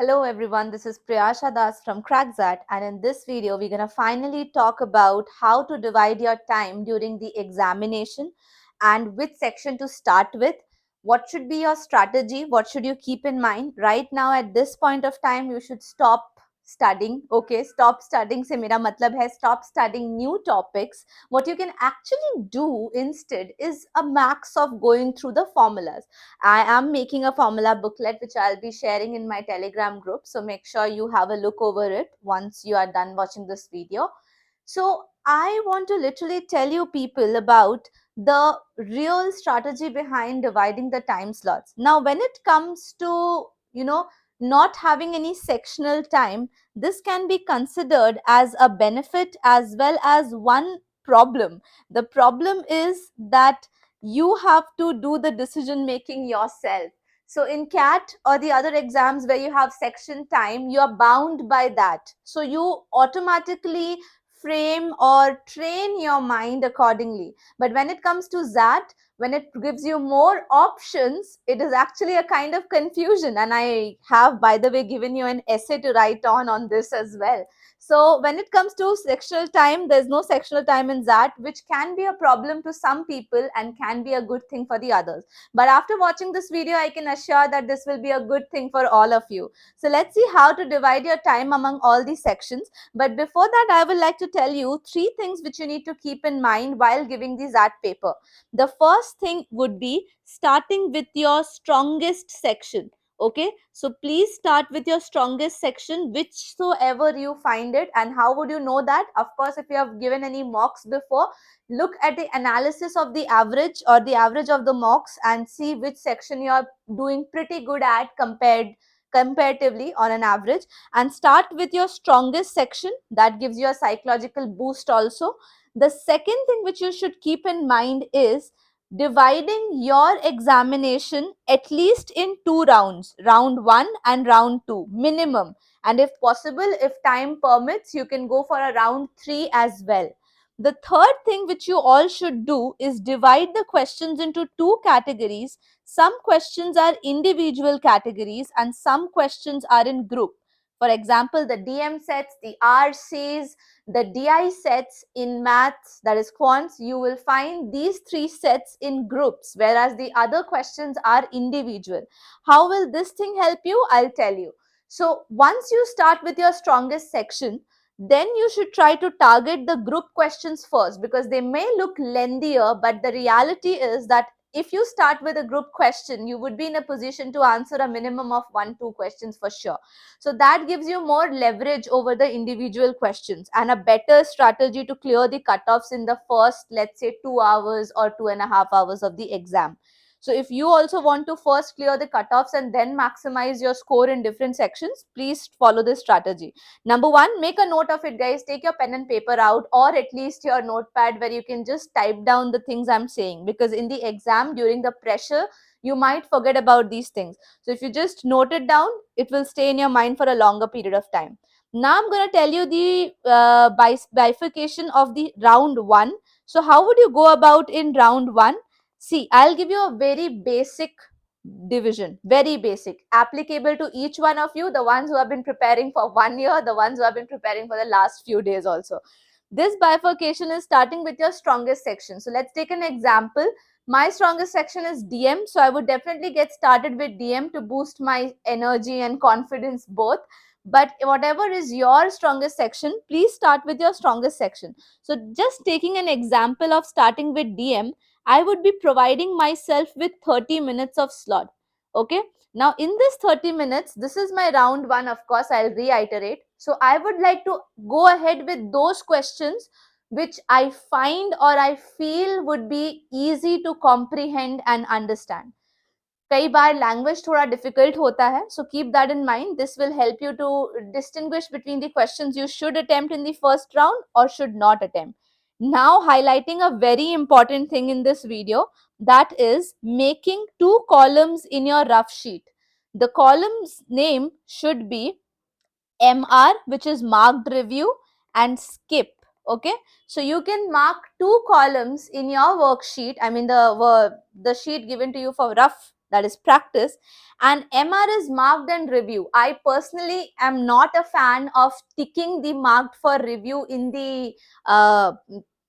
Hello everyone, this is Priyasha Das from XAT, and in this video we're going to finally talk about how to divide your time during the examination and which section to start with. What should be your strategy? What should you keep in mind? Right now at this point of time you should stop studying. Okay, stop studying se mera matlab hai stop studying new topics. What you can actually do instead is a max of going through the formulas. I am making a formula booklet which I'll be sharing in my Telegram group. So make sure you have a look over it once you are done watching this video. So I want to literally tell you people about the real strategy behind dividing the time slots. Now, when it comes to, not having any sectional time, this can be considered as a benefit as well as one problem. The problem is that you have to do the decision making yourself. So in CAT or the other exams where you have section time, you are bound by that. So you automatically frame or train your mind accordingly. But when it comes to XAT, when it gives you more options, it is actually a kind of confusion. And I have, by the way, given you an essay to write on this as well. So when it comes to sectional time, there's no sectional time in XAT, which can be a problem to some people and can be a good thing for the others. But after watching this video, I can assure that this will be a good thing for all of you. So let's see how to divide your time among all these sections. But before that, I would like to tell you 3 things which you need to keep in mind while giving the XAT paper. The first thing would be starting with your strongest section. Okay, so please start with your strongest section, whichsoever you find it. And how would you know that? Of course, if you have given any mocks before, look at the analysis of the average or the average of the mocks and see which section you are doing pretty good at comparatively on an average, and start with your strongest section. That gives you a psychological boost also. The second thing which you should keep in mind is dividing your examination at least in 2 rounds, round 1 and round 2 minimum, and if possible, if time permits, you can go for a round 3 as well. The third thing which you all should do is divide the questions into 2 categories. Some questions are individual categories and some questions are in group. For example, the DM sets, the RCs, the DI sets in maths, that is quants, you will find these 3 sets in groups, whereas the other questions are individual. How will this thing help you? I'll tell you. So once you start with your strongest section, then you should try to target the group questions first, because they may look lengthier, but the reality is that if you start with a group question, you would be in a position to answer a minimum of 1-2 questions for sure. So that gives you more leverage over the individual questions and a better strategy to clear the cutoffs in the first, let's say, 2 hours or 2.5 hours of the exam. So if you also want to first clear the cutoffs and then maximize your score in different sections, please follow this strategy. Number 1, make a note of it, guys. Take your pen and paper out, or at least your notepad where you can just type down the things I'm saying, because in the exam, during the pressure, you might forget about these things. So if you just note it down, it will stay in your mind for a longer period of time. Now I'm going to tell you the bifurcation of the round 1. So how would you go about in round 1? See, I'll give you a very basic division, very basic, applicable to each one of you, the ones who have been preparing for 1 year, the ones who have been preparing for the last few days also. This bifurcation is starting with your strongest section. So let's take an example. My strongest section is DM, so I would definitely get started with DM to boost my energy and confidence both. But whatever is your strongest section, please start with your strongest section. So just taking an example of starting with DM, I would be providing myself with 30 minutes of slot. Okay. Now in this 30 minutes, this is my round 1, of course, I'll reiterate. So I would like to go ahead with those questions which I find or I feel would be easy to comprehend and understand. कई बार language थोड़ा difficult होता है, so keep that in mind. This will help you to distinguish between the questions you should attempt in the first round or should not attempt. Now highlighting a very important thing in this video, that is making 2 columns in your rough sheet. The column's name should be MR, which is marked review, and skip. Okay, so you can mark 2 columns in your worksheet, I mean the sheet given to you for rough that is practice, and MR is marked and review. I personally am not a fan of ticking the marked for review in the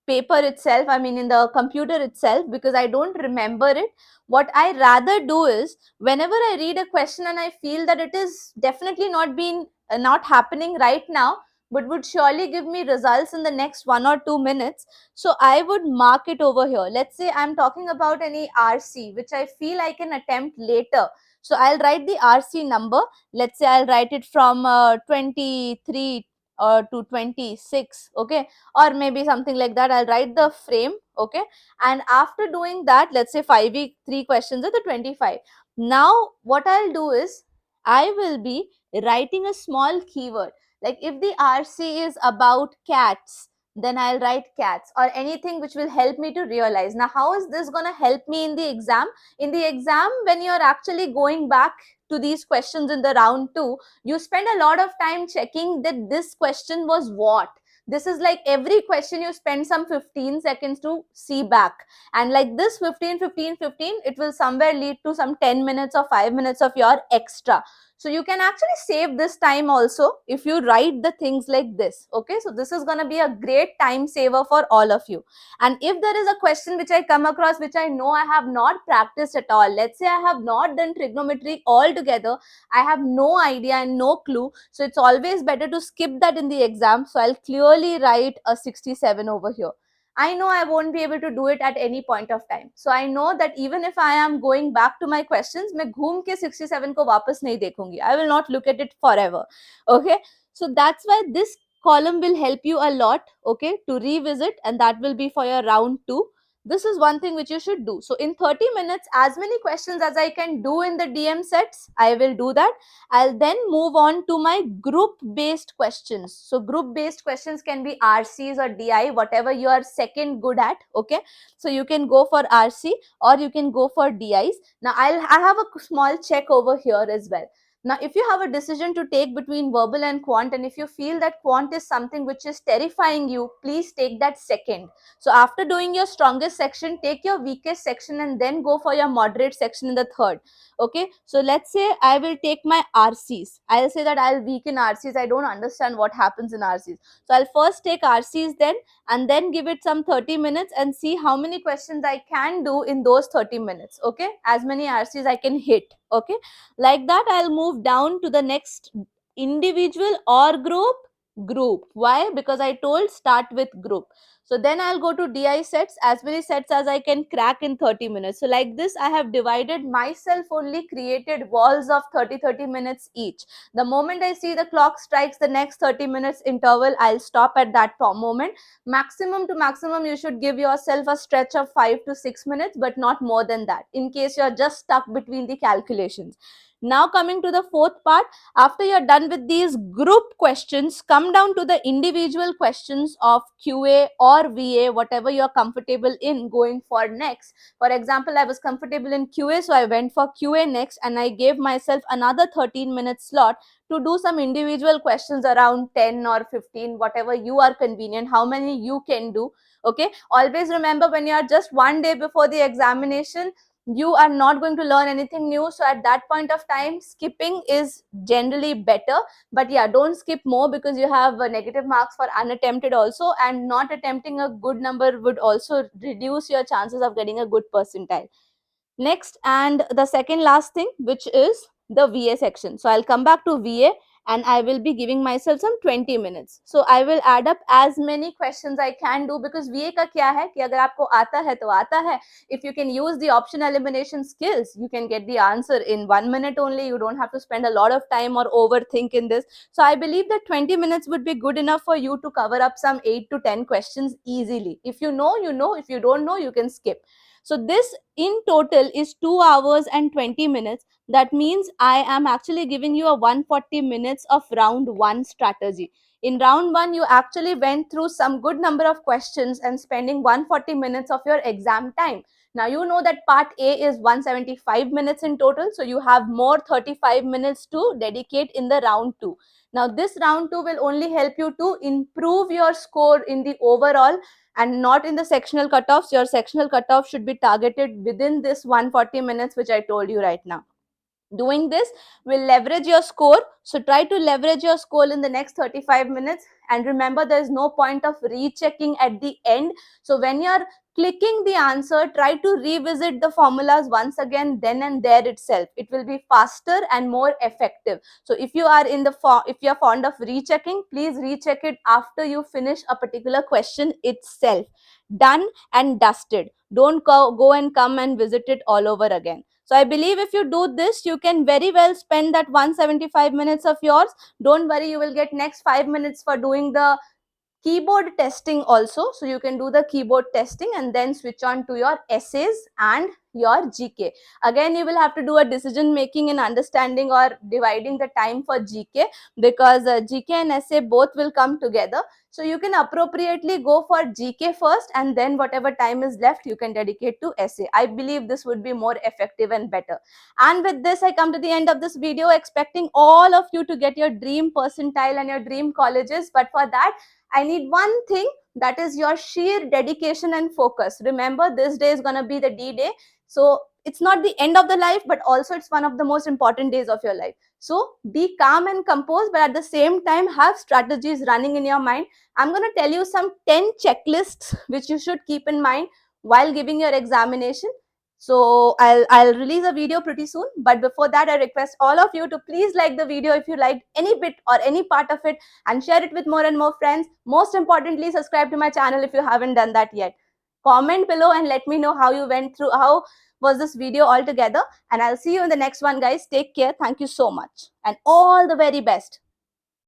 paper itself, I mean in the computer itself, because I don't remember it. What I rather do is, whenever I read a question and I feel that it is definitely not happening right now, but would surely give me results in the next 1 or 2 minutes, so I would mark it over here. Let's say I'm talking about any RC which I feel I can attempt later, so I'll write the RC number. Let's say I'll write it from 23 to 26, okay, or maybe something like that. I'll write the frame, okay, and after doing that, let's say 5 week 3 questions at the 25. Now what I'll do is, I will be writing a small keyword, like if the RC is about cats, then I'll write cats, or anything which will help me to realize. Now how is this going to help me in the exam? In the exam, when you're actually going back to these questions in the round 2, you spend a lot of time checking that this question was what. This is like every question you spend some 15 seconds to see back, and like this 15 15 15, it will somewhere lead to some 10 minutes or 5 minutes of your extra. So you can actually save this time also if you write the things like this, okay. So this is going to be a great time saver for all of you. And if there is a question which I come across which I know I have not practiced at all, let's say I have not done trigonometry altogether, I have no idea and no clue, so it's always better to skip that in the exam. So I'll clearly write a 67 over here. I know I won't be able to do it at any point of time. So I know that even if I am going back to my questions, मैं घूम के 67 को वापस नहीं देखूंगी. I will not look at it forever. Okay. So that's why this column will help you a lot, okay, to revisit, and that will be for your round 2. This is one thing which you should do. So in 30 minutes, as many questions as I can do in the DM sets, I will do that. I'll then move on to my group based questions. So group based questions can be RCs or DI, whatever you are second good at, okay. So you can go for RC or you can go for DIs. Now I have a small check over here as well. Now, if you have a decision to take between verbal and quant, and if you feel that quant is something which is terrifying you, please take that second. So after doing your strongest section, take your weakest section and then go for your moderate section in the third. Okay, so let's say I will take my RCs. I'll say that I'll weaken RCs. I don't understand what happens in RCs. So I'll first take RCs then, and then give it some 30 minutes and see how many questions I can do in those 30 minutes. Okay, as many RCs I can hit. Okay, like that I'll move down to the next individual or group. Why? Because I told start with group. So then I'll go to DI sets, as many sets as I can crack in 30 minutes. So like this, I have divided myself, only created walls of 30 minutes each. The moment I see the clock strikes the next 30 minutes interval, I'll stop at that moment. Maximum to maximum, you should give yourself a stretch of 5 to 6 minutes, but not more than that, in case you're just stuck between the calculations. Now coming to the fourth part, after you're done with these group questions, come down to the individual questions of QA or VA, whatever you're comfortable in going for next. For example, I was comfortable in QA, so I went for QA next, and I gave myself another 13-minute slot to do some individual questions around 10 or 15, whatever you are convenient, how many you can do. Okay, always remember, when you are just one day before the examination, you are not going to learn anything new. So at that point of time, skipping is generally better. But yeah, don't skip more, because you have negative marks for unattempted also, and not attempting a good number would also reduce your chances of getting a good percentile. Next, and the second last thing, which is the VA section. So I'll come back to VA, and I will be giving myself some 20 minutes. So I will add up as many questions I can do, because VA का क्या है कि अगर आपको आता है तो आता है. If you can use the option elimination skills, you can get the answer in 1 minute only. You don't have to spend a lot of time or overthink in this. So I believe that 20 minutes would be good enough for you to cover up some 8 to 10 questions easily. If you know, you know. If you don't know, you can skip. So this in total is 2 hours and 20 minutes. That means I am actually giving you a 140 minutes of round 1 strategy. In round 1, you actually went through some good number of questions and spending 140 minutes of your exam time. Now you know that part A is 175 minutes in total, so you have more 35 minutes to dedicate in the round 2. Now this round 2 will only help you to improve your score in the overall and not in the sectional cutoffs. Your sectional cutoff should be targeted within this 140 minutes which I told you right now. Doing this will leverage your score, so try to leverage your score in the next 35 minutes. And remember, there is no point of rechecking at the end. So when you're clicking the answer, try to revisit the formulas once again, then and there itself. It will be faster and more effective. So if you are if you're fond of rechecking, please recheck it after you finish a particular question itself. Done and dusted. Don't go and come and visit it all over again. So I believe if you do this, you can very well spend that 175 minutes of yours. Don't worry, you will get next 5 minutes for doing the keyboard testing also. So you can do the keyboard testing and then switch on to your essays and your GK. Again, you will have to do a decision making in understanding or dividing the time for GK, because GK and essay both will come together. So you can appropriately go for GK first, and then whatever time is left you can dedicate to essay. I believe this would be more effective and better. And with this, I come to the end of this video, expecting all of you to get your dream percentile and your dream colleges. But for that, I need one thing, that is your sheer dedication and focus. Remember, this day is going to be the D-Day. So it's not the end of the life, but also it's one of the most important days of your life. So be calm and composed, but at the same time have strategies running in your mind. I'm going to tell you some 10 checklists which you should keep in mind while giving your examination. So I'll release a video pretty soon. But before that, I request all of you to please like the video if you liked any bit or any part of it, and share it with more and more friends. Most importantly, subscribe to my channel if you haven't done that yet. Comment below and let me know how you went through, how was this video altogether. And I'll see you in the next one, guys. Take care. Thank you so much. And all the very best.